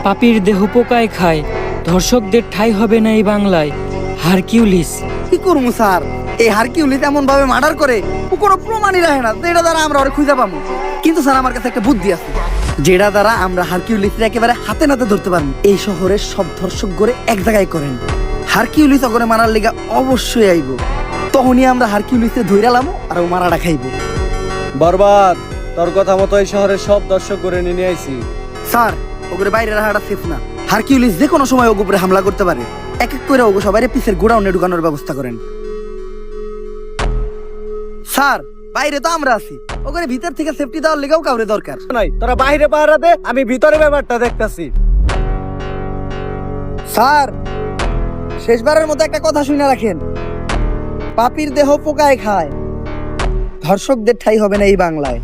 পাপীর দেহ পোকায় খায়, ধর্ষকদের ঠাঁই হবে না এই বাংলায়। হারকিউলিস। কি করবো স্যার? এই হারকিউলিস এমন ভাবে মার্ডার করে ও কোনো প্রমাণই রাখে না যেটা দ্বারা আমরা ওরে খুঁজে পাবো। কিন্তু স্যার আমার কাছে একটা বুদ্ধি আছে যেটা দ্বারা আমরা হারকিউলিসকে একেবারে হাতে নাতে ধরতে পারবো। এই শহরের সব ধর্ষক করে এক জায়গায় করেন, হারকিউলিস ওকে মারার লিগা অবশ্যই আইব। তখনই আমরা হারকিউলিসকে ধইরালাম আর ও মারাটা খাইব। বরবাদ, তোর কথা মতো এই শহরের সব দর্শক করে নিয়ে আইছি। স্যার ওগুলো বাইরে রাখাটা সেফ না। হারকিউলিস যে কোনো সময় ওগুলো উপরে হামলা করতে পারে। এক এক করে ওগো সবাই পিসের গোডাউনে ঢুকানোর ব্যবস্থা করেন। স্যার বাইরে তো আমরা আছি, ওখানে ভিতর থেকে সেফটি দেওয়ার লেগেও কাউরে দরকার নাই, তোরা বাইরে পাহারা দে, আমি ভিতরে ব্যাপারটা দেখতাছি। স্যার শেষবারের মতো একটা কথা শুনে রাখেন, পাপীর দেহ পোকায় খায়, ধর্ষকদের ঠাঁই হবে না এই বাংলায়।